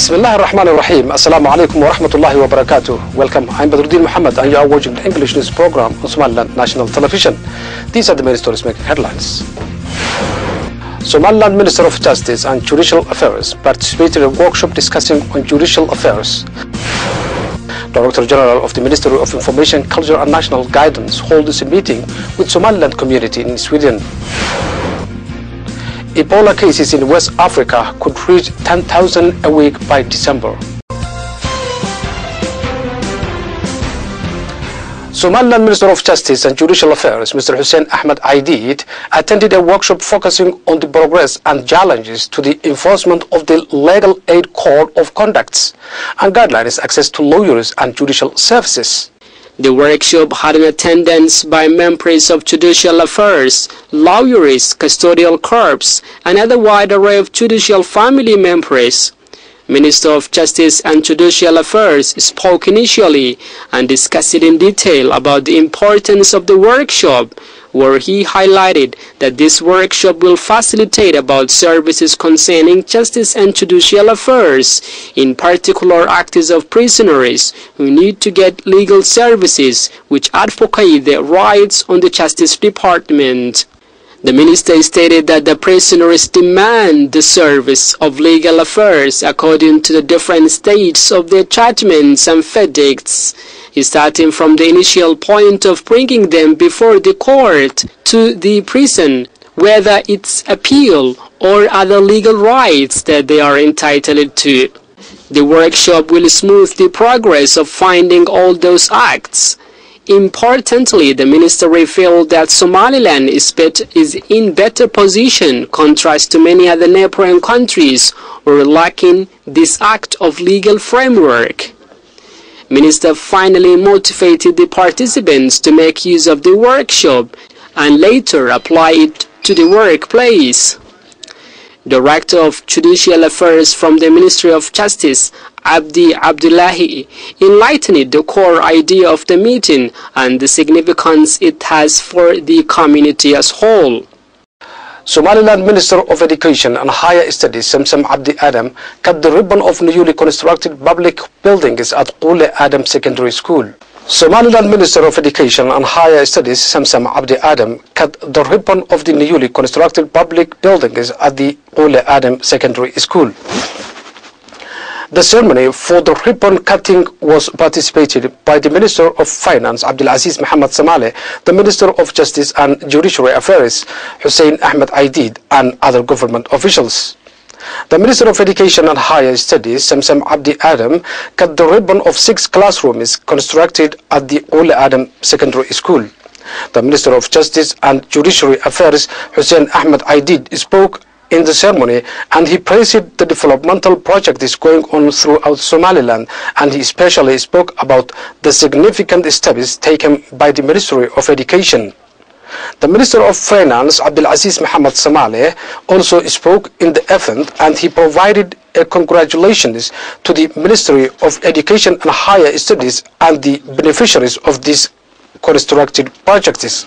Bismillah ar-Rahman ar-Rahim. Assalamu alaikum wa rahmatullahi wa barakatuh. Welcome. I'm Badruddin Muhammad and you are watching the English news program on Somaliland National Television. These are the main stories making headlines. Somaliland Minister of Justice and Judicial Affairs participated in a workshop discussing on judicial affairs. Director General of the Ministry of Information, Culture and National Guidance holds a meeting with Somaliland community in Sweden. Ebola cases in West Africa could reach 10,000 a week by December. Somaliland Minister of Justice and Judicial Affairs, Mr. Hussein Ahmed Aidid, attended a workshop focusing on the progress and challenges to the enforcement of the Legal Aid Code of Conducts and guidelines access to lawyers and judicial services. The workshop had an attendance by members of judicial affairs, lawyers, custodial corps, and other wide array of judicial family members. Minister of Justice and Judicial Affairs spoke initially and discussed in detail about the importance of the workshop, where he highlighted that this workshop will facilitate about services concerning justice and judicial affairs, in particular access of prisoners who need to get legal services which advocate their rights on the Justice Department. The minister stated that the prisoners demand the service of legal affairs according to the different stages of their judgments and verdicts, starting from the initial point of bringing them before the court to the prison, whether it's appeal or other legal rights that they are entitled to. The workshop will smooth the progress of finding all those acts. Importantly, the minister revealed that Somaliland is in better position contrast to many other neighboring countries who are lacking this act of legal framework. Minister finally motivated the participants to make use of the workshop and later apply it to the workplace. Director of Judicial Affairs from the Ministry of Justice, Abdi Abdullahi, enlightened the core idea of the meeting and the significance it has for the community as whole. Somaliland Minister of Education and Higher Studies, Samsam Abdi Adam, cut the ribbon of newly constructed public buildings at Ule Adam Secondary School. Somaliland Minister of Education and Higher Studies, Samsam Abdi Adam, cut the ribbon of the newly constructed public buildings at the Ule Adam Secondary School. The ceremony for the ribbon cutting was participated by the Minister of Finance, Abdulaziz Mohammed Samale, the Minister of Justice and Judiciary Affairs, Hussein Ahmed Aidid, and other government officials. The Minister of Education and Higher Studies, Samsam Abdi Adam, cut the ribbon of 6 classrooms constructed at the Ule Adam Secondary School. The Minister of Justice and Judiciary Affairs, Hussein Ahmed Aidid, spoke in the ceremony and he praised the developmental projects going on throughout Somaliland, and he especially spoke about the significant steps taken by the Ministry of Education. The Minister of Finance, Abdulaziz Mohammed Samale, also spoke in the event and he provided congratulations to the Ministry of Education and Higher Studies and the beneficiaries of these constructed projects.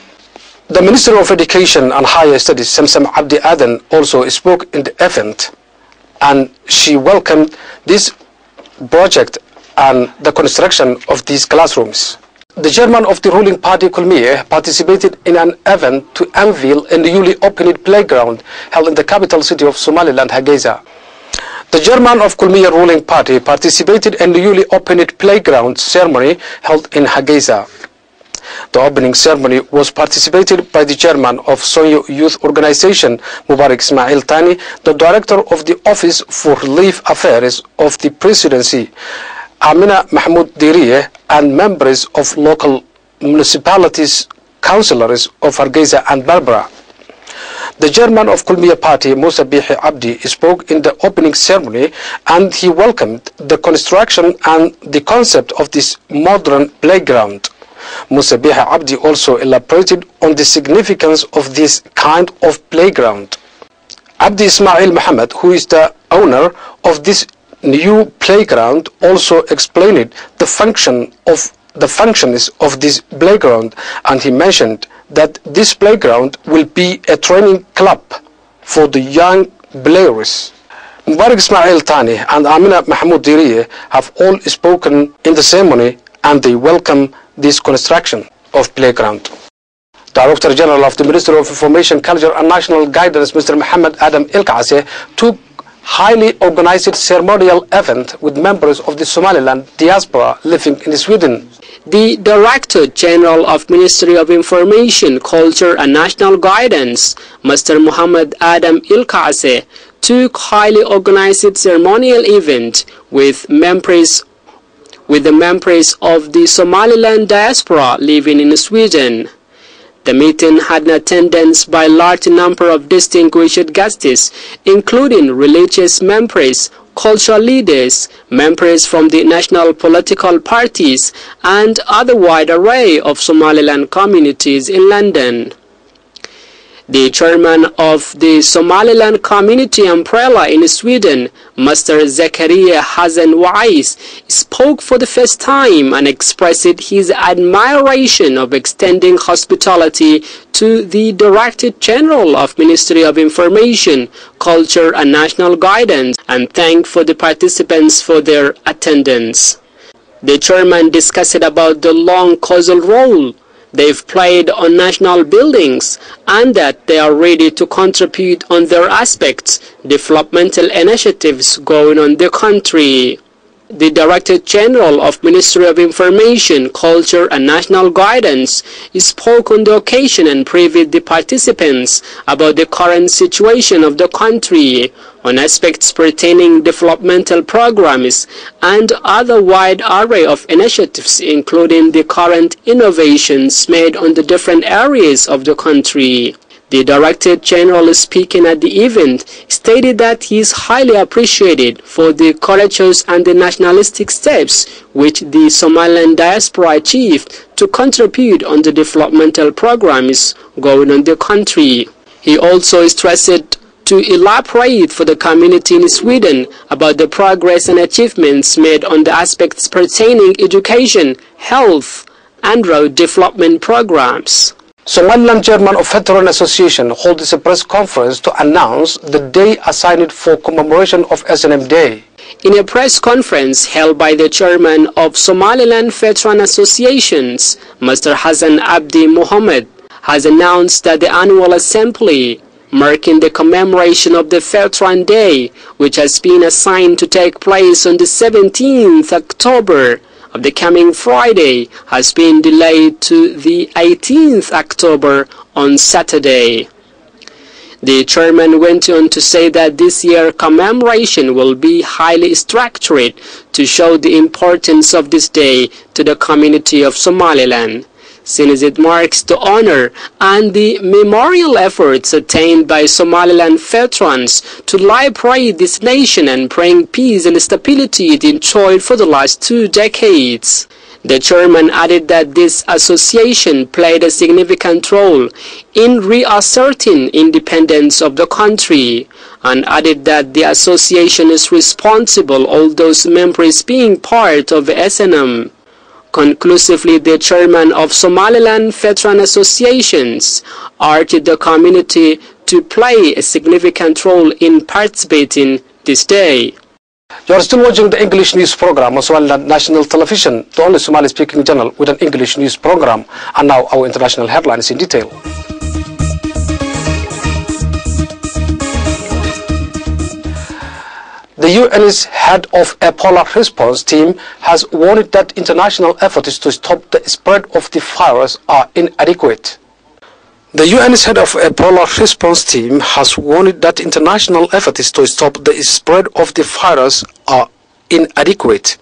The Minister of Education and Higher Studies, Samsam Abdi Adam, also spoke in the event and she welcomed this project and the construction of these classrooms. The chairman of the ruling party, Kulmiye, participated in an event to unveil a newly opened playground held in the capital city of Somaliland, Hargeisa. The chairman of Kulmiye ruling party participated in the newly opened playground ceremony held in Hargeisa. The opening ceremony was participated by the chairman of Sonyo Youth Organization, Mubarak Ismail Tani, the director of the Office for Relief Affairs of the Presidency, Amina Mahmoud Diriye, and members of local municipalities, councillors of Hargeisa and Barbara. The chairman of Kulmiye Party, Musa Bihi Abdi, spoke in the opening ceremony and he welcomed the construction and the concept of this modern playground. Musa Bihi Abdi also elaborated on the significance of this kind of playground. Abdi Ismail Muhammad, who is the owner of this new playground, also explained the functions of this playground, and he mentioned that this playground will be a training club for the young players. Mubarak Ismail Tani and Amina Mahmoud Diriye have all spoken in the ceremony, and they welcome this construction of playground. Director General of the Ministry of Information, Culture and National Guidance, Mr. Mohammed Adam Ilkaase, took highly organized ceremonial event with members of the Somaliland diaspora living in Sweden. The Director General of Ministry of Information, Culture and National Guidance, Mr. Mohammed Adam Ilkaase, took highly organized ceremonial event with the members of the Somaliland diaspora living in Sweden. The meeting had an attendance by a large number of distinguished guests, including religious members, cultural leaders, members from the national political parties, and other wide array of Somaliland communities in London. The chairman of the Somaliland Community Umbrella in Sweden, Mr. Zakaria Hassan Wais, spoke for the first time and expressed his admiration of extending hospitality to the Director General of Ministry of Information, Culture and National Guidance, and thanked for the participants for their attendance. The chairman discussed about the long causal role they've played on national buildings and that they are ready to contribute on their aspects, developmental initiatives going on the country. The Director General of Ministry of Information, Culture and National Guidance spoke on the occasion and briefed the participants about the current situation of the country on aspects pertaining developmental programs and other wide array of initiatives, including the current innovations made on the different areas of the country. The Director General, speaking at the event, stated that he is highly appreciated for the courageous and the nationalistic steps which the Somaliland diaspora achieved to contribute on the developmental programs going on the country. He also stressed to elaborate for the community in Sweden about the progress and achievements made on the aspects pertaining education, health, and road development programs. Somaliland Chairman of Veteran Association holds a press conference to announce the day assigned for commemoration of SNM Day. In a press conference held by the chairman of Somaliland Veteran Associations, Mr. Hassan Abdi Mohammed, has announced that the annual assembly marking the commemoration of the Veteran Day, which has been assigned to take place on the 17th October of the coming Friday, has been delayed to the 18th October on Saturday. The chairman went on to say that this year's commemoration will be highly structured to show the importance of this day to the community of Somaliland, since it marks the honor and the memorial efforts attained by Somaliland veterans to liberate this nation and bring peace and stability it enjoyed for the last 2 decades. The chairman added that this association played a significant role in reasserting independence of the country, and added that the association is responsible all those members being part of the SNM. Conclusively, the chairman of Somaliland Veteran Associations urged the community to play a significant role in participating this day. You are still watching the English news program on Somaliland National Television, the only Somali-speaking channel with an English news program. And now our international headlines in detail. The UN's head of Ebola response team has warned that international efforts to stop the spread of the virus are inadequate. The UN's head of Ebola response team has warned that international efforts to stop the spread of the virus are inadequate.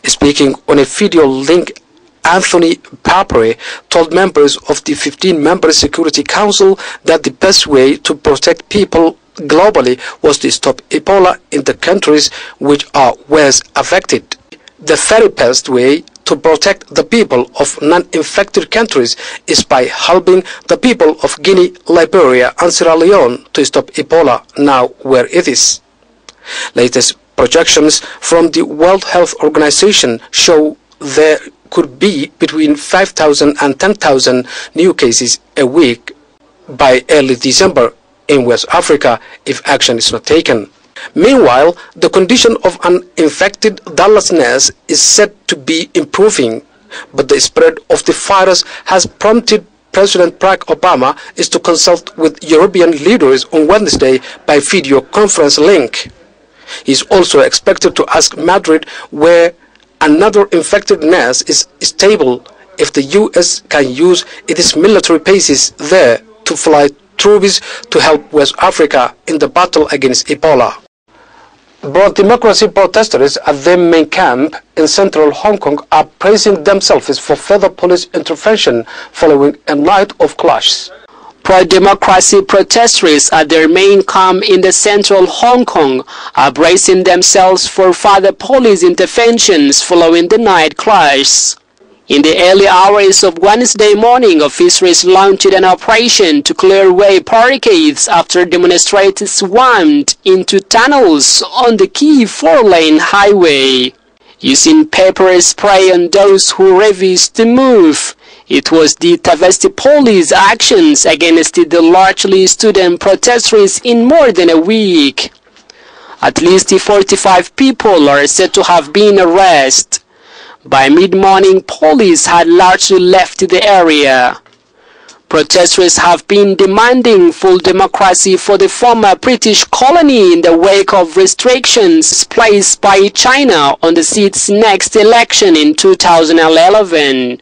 Speaking on a video link, Anthony Papere told members of the 15-member Security Council that the best way to protect people globally was to stop Ebola in the countries which are worst affected. The very best way to protect the people of non-infected countries is by helping the people of Guinea, Liberia and Sierra Leone to stop Ebola now where it is. Latest projections from the World Health Organization show there could be between 5,000 and 10,000 new cases a week by early December in West Africa if action is not taken. Meanwhile, the condition of an infected Dallas nurse is said to be improving, but the spread of the virus has prompted President Barack Obama is to consult with European leaders on Wednesday by video conference link. He is also expected to ask Madrid, where another infected nurse is stable, if the U.S. can use its military bases there to fly troops to help West Africa in the battle against Ebola. Pro-democracy protesters at their main camp in central Hong Kong are bracing themselves for further police intervention following a night of clashes. Pro-democracy protesters at their main camp in the central Hong Kong are bracing themselves for further police interventions following the night clash. In the early hours of Wednesday morning, officers launched an operation to clear away barricades after demonstrators swarmed into tunnels on the key four-lane highway, using pepper spray on those who refused to move. It was the toughest police actions against the largely student protesters in more than a week. At least 45 people are said to have been arrested. By mid-morning, police had largely left the area. Protesters have been demanding full democracy for the former British colony in the wake of restrictions placed by China on the seat's next election in 2011.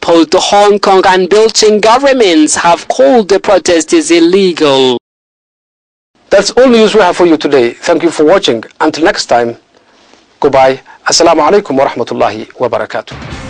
Both the Hong Kong and Beijing governments have called the protesters illegal. That's all news we have for you today. Thank you for watching. Until next time, goodbye. Assalamu alaikum wa rahmatullahi wa barakatuh.